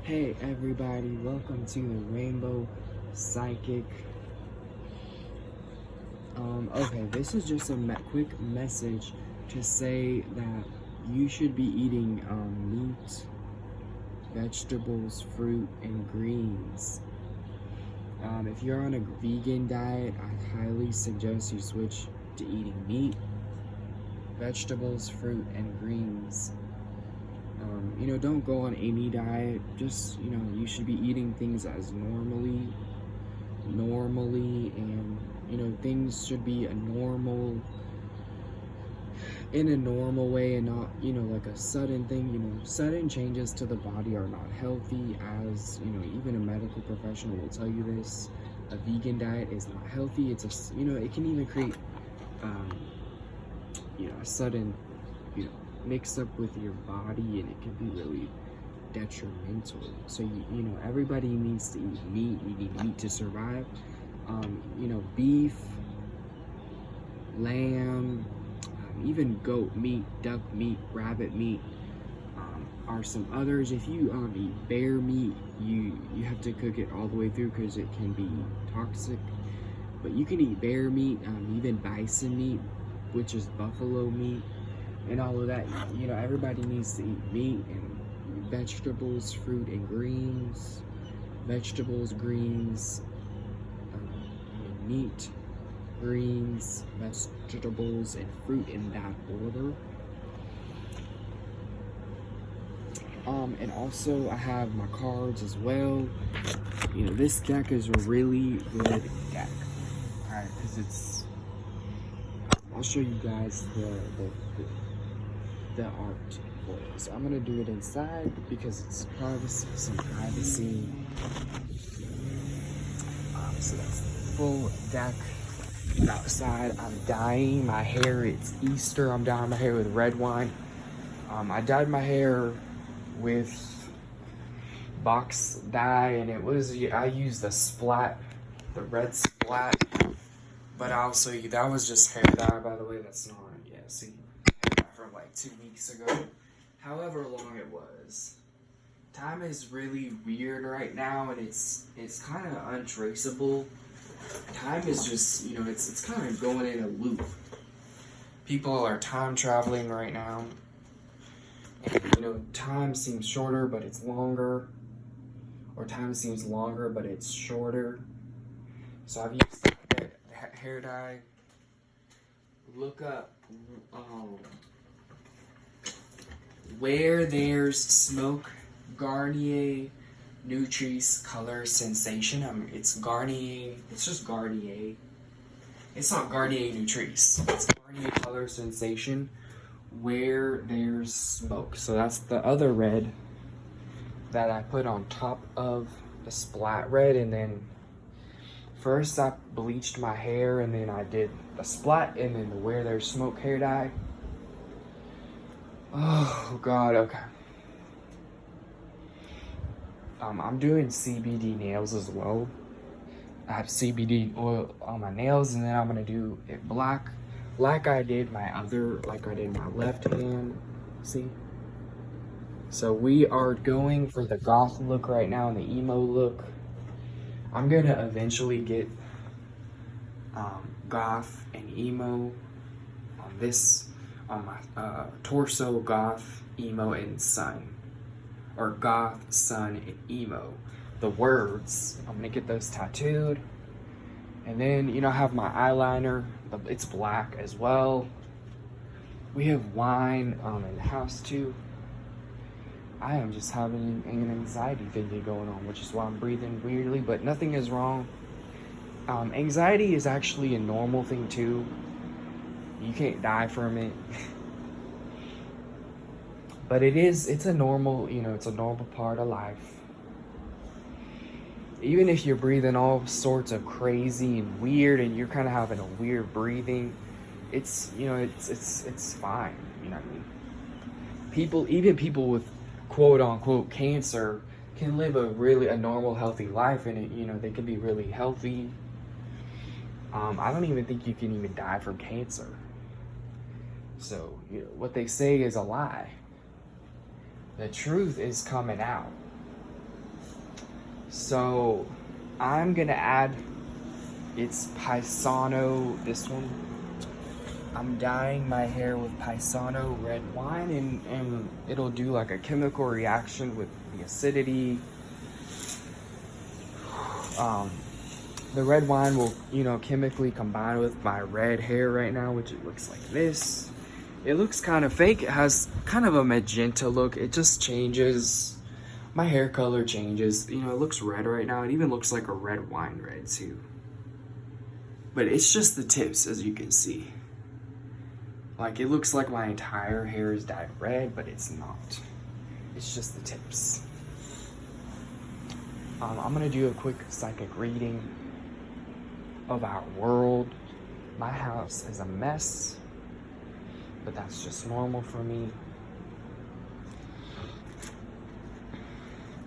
Hey everybody, welcome to the Rainbow Psychic. Okay, this is just a quick message to say that you should be eating meat, vegetables, fruit, and greens. If you're on a vegan diet, I highly suggest you switch to eating meat, vegetables, fruit, and greens. Don't go on any diet. Just, you should be eating things as normally, and, things should be in a normal way and not, like a sudden thing. Sudden changes to the body are not healthy, as, even a medical professional will tell you this. A vegan diet is not healthy. It's it can even create, a sudden, mix up with your body, and it can be really detrimental. So everybody needs to eat meat. We need meat to survive. Beef, lamb, even goat meat, duck meat, rabbit meat are some others. If you eat bear meat, you have to cook it all the way through because it can be toxic. But you can eat bear meat, even bison meat, which is buffalo meat, and all of that. Everybody needs to eat meat and vegetables, fruit, and greens. Vegetables, greens, meat, greens, vegetables, and fruit in that order. And also I have my cards as well. This deck is a really good deck. Alright, because I'll show you guys the art for it. So I'm gonna do it inside because it's some privacy. So that's the full deck. Outside, I'm dyeing my hair. It's Easter. I'm dyeing my hair with red wine. I dyed my hair with box dye, and I used the red splat. But that was just hair dye, by the way. That's not, see, from like 2 weeks ago. However long it was. Time is really weird right now, and it's kind of untraceable. Time is just, it's kind of going in a loop. People are time traveling right now. And, time seems shorter, but it's longer. Or time seems longer, but it's shorter. So I've used that hair dye. Look up where there's smoke, Garnier Nutrice Color Sensation. It's Garnier. It's just Garnier. It's not Garnier Nutrice. It's Garnier Color Sensation. Where there's smoke. So that's the other red that I put on top of the splat red, and then first I bleached my hair, and then I did the splat, and then the where there's smoke hair dye. Oh God, okay. I'm doing CBD nails as well. I have CBD oil on my nails, and then I'm gonna do it black, like I did my left hand. See? So we are going for the goth look right now and the emo look. I'm gonna eventually get goth and emo on my torso, goth, emo, and sun. Or goth, sun, and emo. The words, I'm gonna get those tattooed. And then, I have my eyeliner. It's black as well. We have wine in the house too. I am just having an anxiety thing going on, which is why I'm breathing weirdly, but nothing is wrong. Anxiety is actually a normal thing too. You can't die from it. But it's a normal, it's a normal part of life. Even if you're breathing all sorts of crazy and weird, and you're kind of having a weird breathing, it's fine. You know what I mean? Even people with quote unquote cancer can live a normal, healthy life, and they can be really healthy. I don't even think you can even die from cancer. So, what they say is a lie. The truth is coming out. So I'm gonna add, it's Paisano, this one. I'm dyeing my hair with Paisano red wine, and it'll do like a chemical reaction with the acidity. The red wine will, chemically combine with my red hair right now, which it looks like this. It looks kind of fake. It has kind of a magenta look. It just changes. My hair color changes. It looks red right now. It even looks like a red wine red too. But it's just the tips, as you can see. Like, it looks like my entire hair is dyed red, but it's not. It's just the tips. I'm gonna do a quick psychic reading of our world. My house is a mess, but that's just normal for me.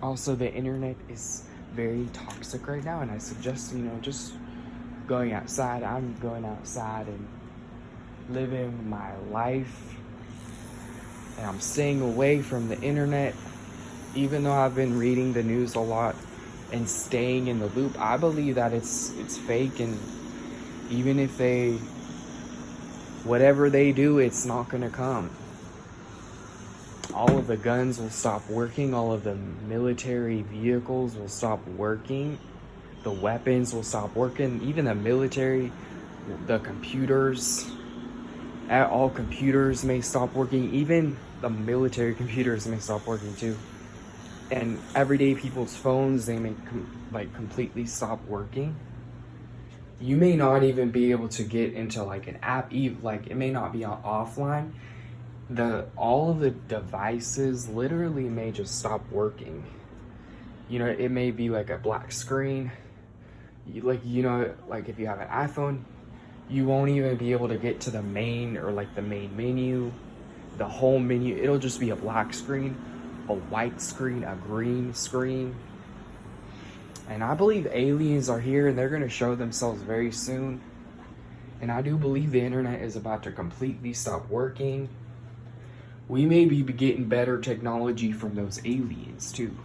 Also, the internet is very toxic right now, and I suggest, just going outside. I'm going outside and living my life, and I'm staying away from the internet. Even though I've been reading the news a lot and staying in the loop, I believe that it's fake, and even if whatever they do, it's not gonna come. All of the guns will stop working, all of the military vehicles will stop working, the weapons will stop working, even the military, the computers, all computers may stop working, even the military computers may stop working too. And everyday people's phones, they may completely stop working. You may not even be able to get into like an app, like it may not be offline. All of the devices literally may just stop working. It may be like a black screen. Like if you have an iPhone, you won't even be able to get to the main menu, the home menu. It'll just be a black screen, a white screen, a green screen. And I believe aliens are here, and they're going to show themselves very soon. And I do believe the internet is about to completely stop working. We may be getting better technology from those aliens too.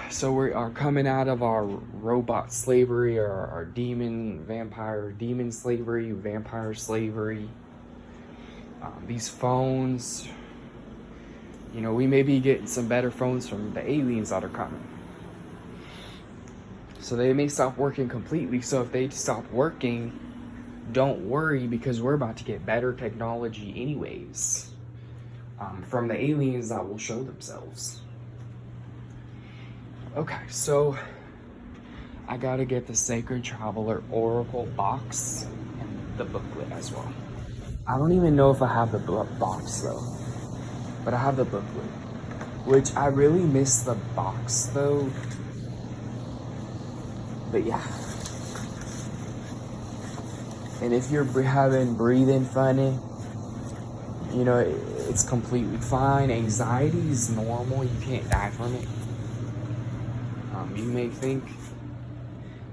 So we are coming out of our robot slavery, or our demon slavery, vampire slavery. These phones, we may be getting some better phones from the aliens that are coming. So they may stop working completely. So if they stop working, don't worry, because we're about to get better technology anyways, from the aliens that will show themselves. Okay, so I gotta get the Sacred Traveler Oracle box and the booklet as well. I don't even know if I have the box though, but I have the booklet, which I really miss the box though. But yeah. And if you're having breathing funny, it's completely fine. Anxiety is normal. You can't die from it. You may think,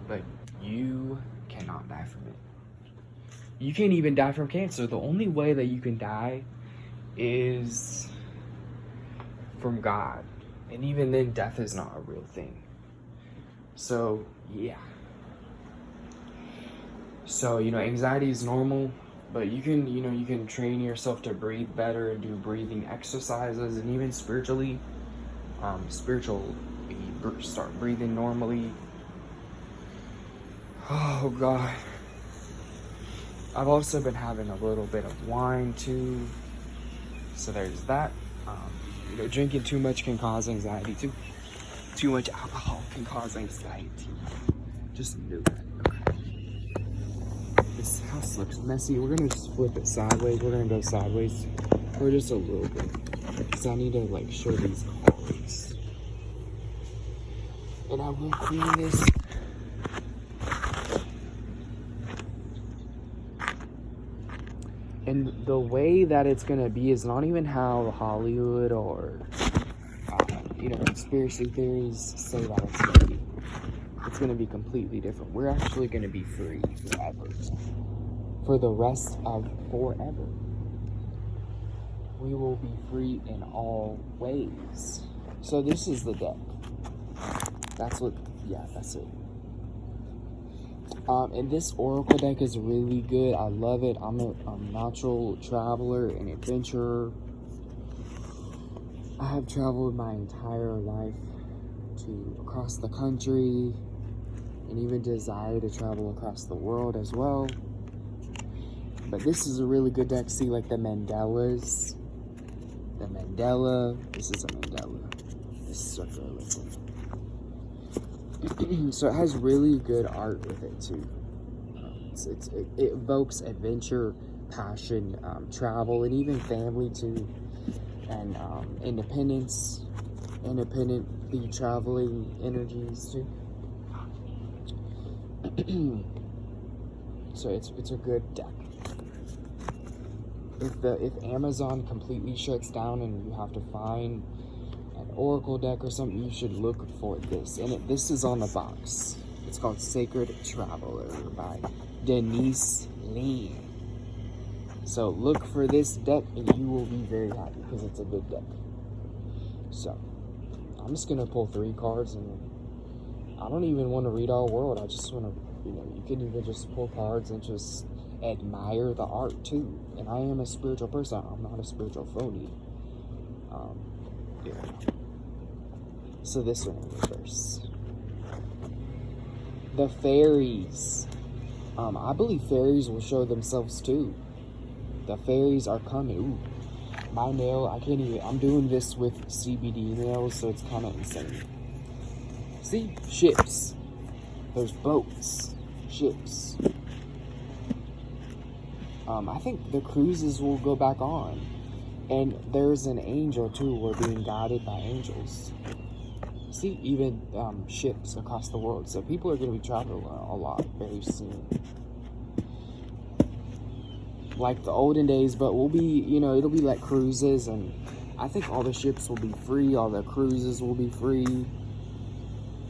but you cannot die from it. You can't even die from cancer. The only way that you can die is from God. And even then, death is not a real thing. So, yeah. So, anxiety is normal, but you can train yourself to breathe better and do breathing exercises, and even spiritually, start breathing normally. Oh God. I've also been having a little bit of wine too, so there's that. Drinking too much can cause anxiety too. Too much alcohol can cause anxiety. Just know that. Okay. This house looks messy. We're gonna just flip it sideways. We're gonna go sideways for just a little bit, because I need to show these cards. And I will clean this. And the way that it's gonna be is not even how Hollywood or conspiracy theories say that it's gonna be. It's gonna be completely different. We're actually gonna be free forever. For the rest of forever. We will be free in all ways. So this is the deck. That's what, yeah, that's it. And this Oracle deck is really good. I love it. I'm a natural traveler and adventurer. I have traveled my entire life across the country, and even desire to travel across the world as well. But this is a really good deck. See, like the Mandelas. The Mandela. This is a Mandela. This is circular liquid. So it has really good art with it too. It evokes adventure, passion, travel, and even family too, and independence, independently traveling energies too. So it's a good deck. If Amazon completely shuts down and you have to find an Oracle deck or something, you should look for this. And this is on the box. It's called Sacred Traveler by Denise Lee. So look for this deck and you will be very happy because it's a good deck. So I'm just gonna pull 3 cards, and I don't even want to read all world. I just want to, you can even just pull cards and just admire the art too. And I am a spiritual person. I'm not a spiritual phony. Yeah. So this one in reverse. The fairies. I believe fairies will show themselves too. The fairies are coming. Ooh, my nail, I can't even, I'm doing this with CBD nails, so it's kind of insane. See? Ships. There's boats. Ships. I think the cruises will go back on. And there's an angel too. We're being guided by angels. See, even ships across the world. So people are going to be traveling a lot very soon. Like the olden days, but we'll be, it'll be like cruises. And I think all the ships will be free. All the cruises will be free.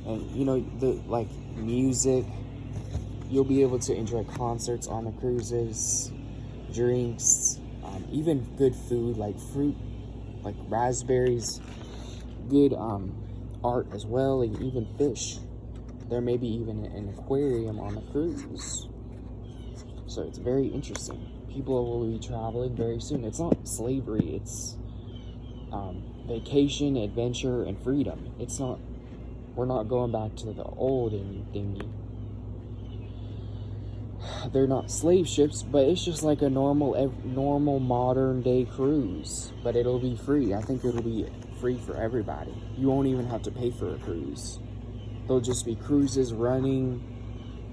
And, the like music. You'll be able to enjoy concerts on the cruises. Drinks. Even good food like fruit, like raspberries, good art as well, and even fish. There may be even an aquarium on the cruise. So it's very interesting. People will be traveling very soon. It's not slavery, it's vacation, adventure, and freedom. We're not going back to the old thingy. They're not slave ships, but it's just like a normal modern day cruise, but it'll be free. I think it'll be free for everybody. You won't even have to pay for a cruise. There'll just be cruises running,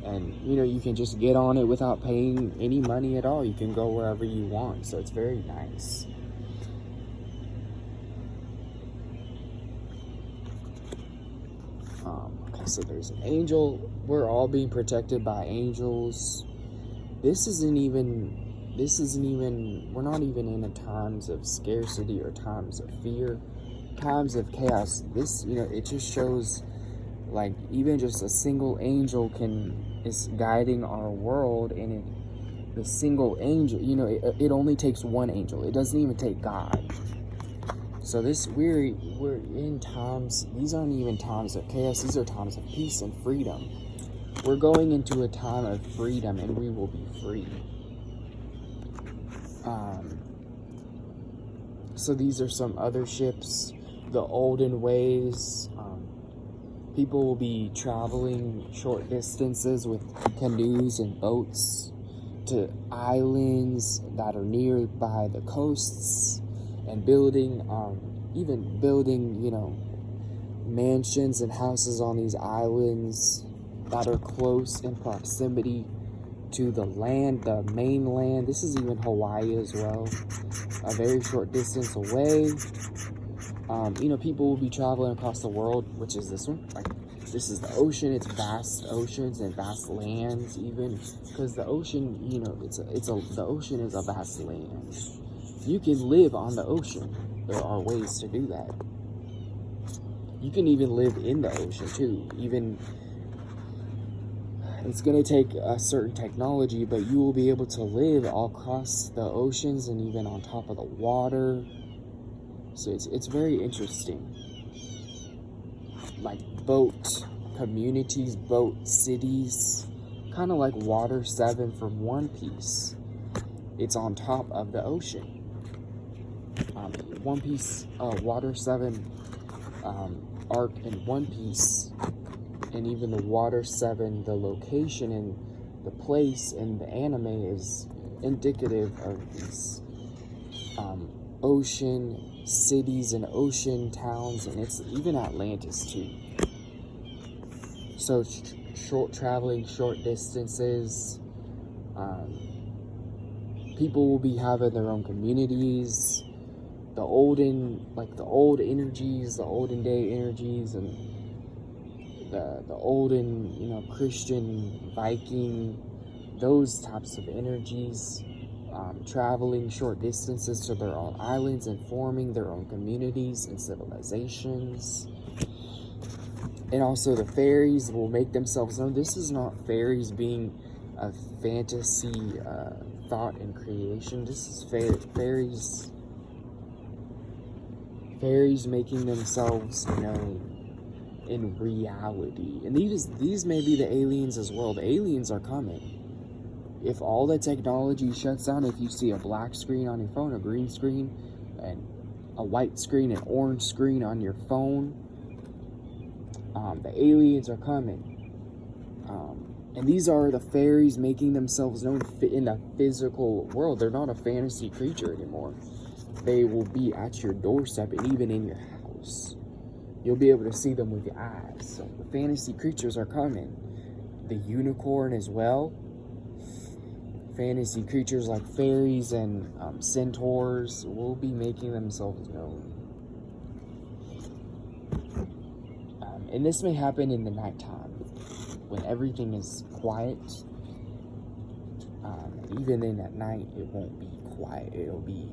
and you can just get on it without paying any money at all. You can go wherever you want, so it's very nice. Okay, so there's an angel. We're all being protected by angels. This isn't even, we're not even in times of scarcity or times of fear, times of chaos. This, it just shows, like, even just a single angel is guiding our world, and the single angel, it only takes one angel. It doesn't even take God. So we're in times, these aren't even times of chaos, these are times of peace and freedom. We're going into a time of freedom, and we will be free. So these are some other ships, the olden ways. People will be traveling short distances with canoes and boats to islands that are nearby the coasts, and building, mansions and houses on these islands that are close in proximity to the land, the mainland. This is even Hawaii as well, a very short distance away. People will be traveling across the world, which is this one. Like, this is the ocean. It's vast oceans and vast lands, even because the ocean, the ocean is a vast land. You can live on the ocean. There are ways to do that. You can even live in the ocean too. It's going to take a certain technology, but you will be able to live all across the oceans and even on top of the water. So it's very interesting. like boat communities, boat cities, kind of like Water 7 from One Piece. It's on top of the ocean. One Piece, Water 7 arc in One Piece, and even the Water 7, the location and the place in the anime is indicative of these ocean cities and ocean towns, and it's even Atlantis too. So traveling short distances, people will be having their own communities, the old energies, the olden day energies, and the olden, Christian Viking, those types of energies, traveling short distances to their own islands and forming their own communities and civilizations. And also the fairies will make themselves known. This is not fairies being a fantasy thought and creation. This is fairies making themselves known in reality. And these may be the aliens as well. The aliens are coming. If all the technology shuts down, if you see a black screen on your phone, a green screen, and a white screen, an orange screen on your phone, the aliens are coming. And these are the fairies making themselves known in the physical world. They're not a fantasy creature anymore. They will be at your doorstep and even in your house. You'll be able to see them with your eyes. So the fantasy creatures are coming. The unicorn as well. Fantasy creatures like fairies and centaurs will be making themselves known. And this may happen in the nighttime when everything is quiet. Even then at night, it won't be quiet. It'll be,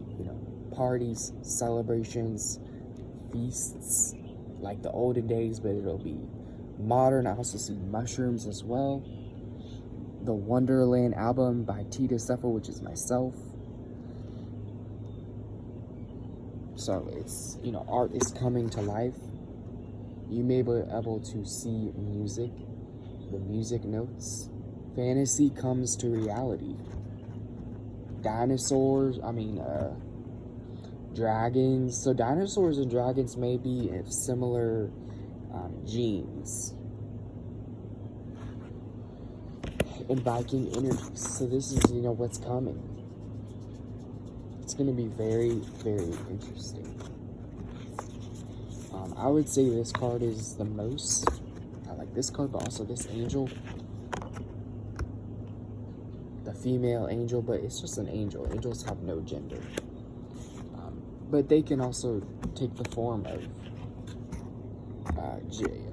parties, celebrations, feasts like the olden days, but it'll be modern. I also see mushrooms as well. The Wonderland album by Tidusism, which is myself. So it's, art is coming to life. You may be able to see music, the music notes. Fantasy comes to reality. Dragons. So dinosaurs and dragons may be of similar genes. And Viking energies. So this is, what's coming. It's going to be very, very interesting. I would say this card is the most. I like this card, but also this angel. The female angel, but it's just an angel. Angels have no gender. But they can also take the form of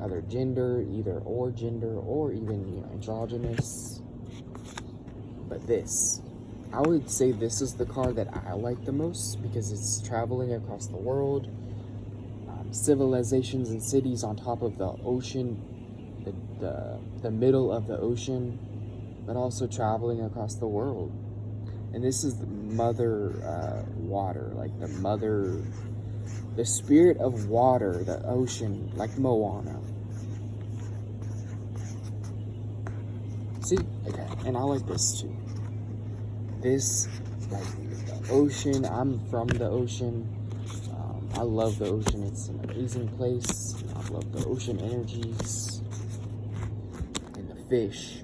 other gender, either or gender, or even, androgynous. But this, I would say this is the card that I like the most because it's traveling across the world. Civilizations and cities on top of the ocean, the middle of the ocean, but also traveling across the world. And this is the mother water, like the spirit of water, the ocean, like Moana. See? Okay, and I like this too. This, like the ocean, I'm from the ocean. I love the ocean. It's an amazing place. I love the ocean energies and the fish.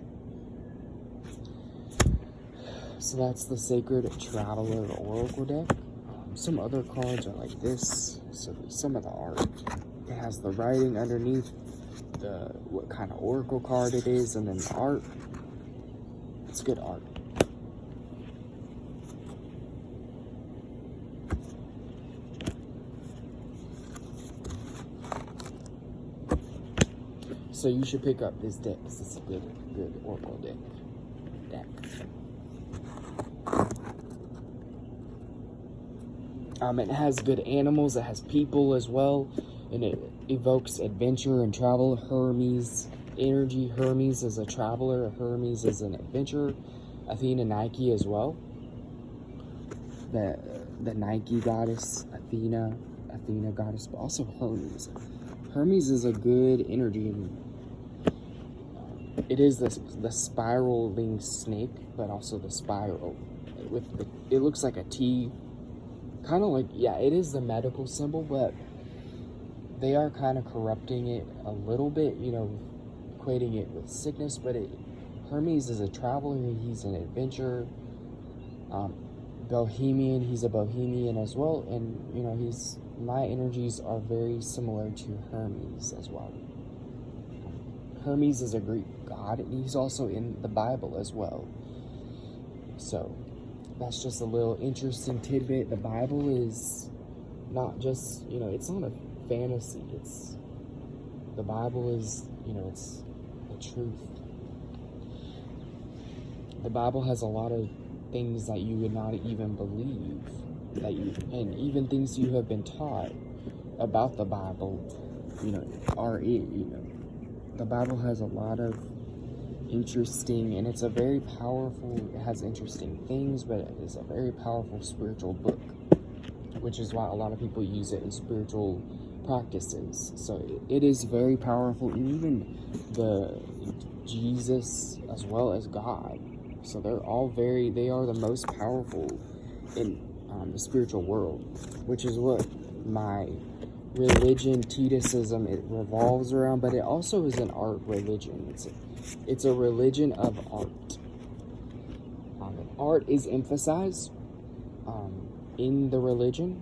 So that's the Sacred Traveler Oracle deck. Some other cards are like this. So some of the art, it has the writing underneath, what kind of oracle card it is, and then the art. It's good art. So you should pick up this deck because it's a good oracle deck. It has good animals. It has people as well, and it evokes adventure and travel. Hermes energy. Hermes is a traveler. Hermes is an adventurer. Athena, Nike as well. The Nike goddess, Athena goddess, but also Hermes. Hermes is a good energy. It is the spiraling snake, but also the spiral. It looks like a T, kind of like, yeah, it is the medical symbol, but they are kind of corrupting it a little bit, equating it with sickness. But Hermes is a traveler. He's an adventurer. Bohemian. He's a bohemian as well, and my energies are very similar to Hermes as well. Hermes is a Greek god, and he's also in the Bible as well. So that's just a little interesting tidbit. The Bible is not just, it's not a fantasy. The Bible is, it's the truth. The Bible has a lot of things that you would not even believe, and even things you have been taught about the Bible, are it. The Bible has a lot of interesting, and it's a very powerful, it has interesting things, but it is a very powerful spiritual book, which is why a lot of people use it in spiritual practices. So it is very powerful, and even the Jesus as well as God. So they are the most powerful in the spiritual world, which is what my religion, Tidusism, it revolves around, but it also is an art religion. It's a religion of art. Art is emphasized in the religion,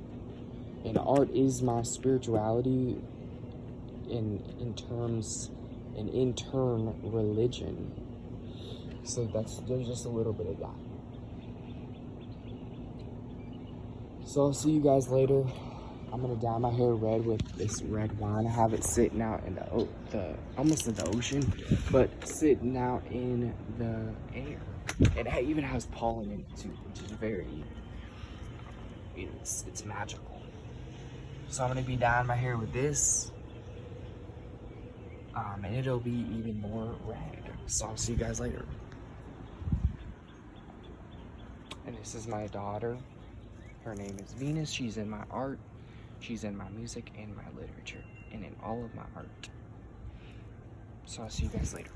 and art is my spirituality in turn religion. So there's just a little bit of that. So I'll see you guys later. I'm gonna dye my hair red with this red wine. I have it sitting out in the almost in the ocean, but sitting out in the air. It even has pollen in it too, which is very, it's magical. So I'm gonna be dyeing my hair with this, and it'll be even more red. So I'll see you guys later. And this is my daughter. Her name is Venus. She's in my art. She's in my music and my literature, and in all of my art. So I'll see you guys later.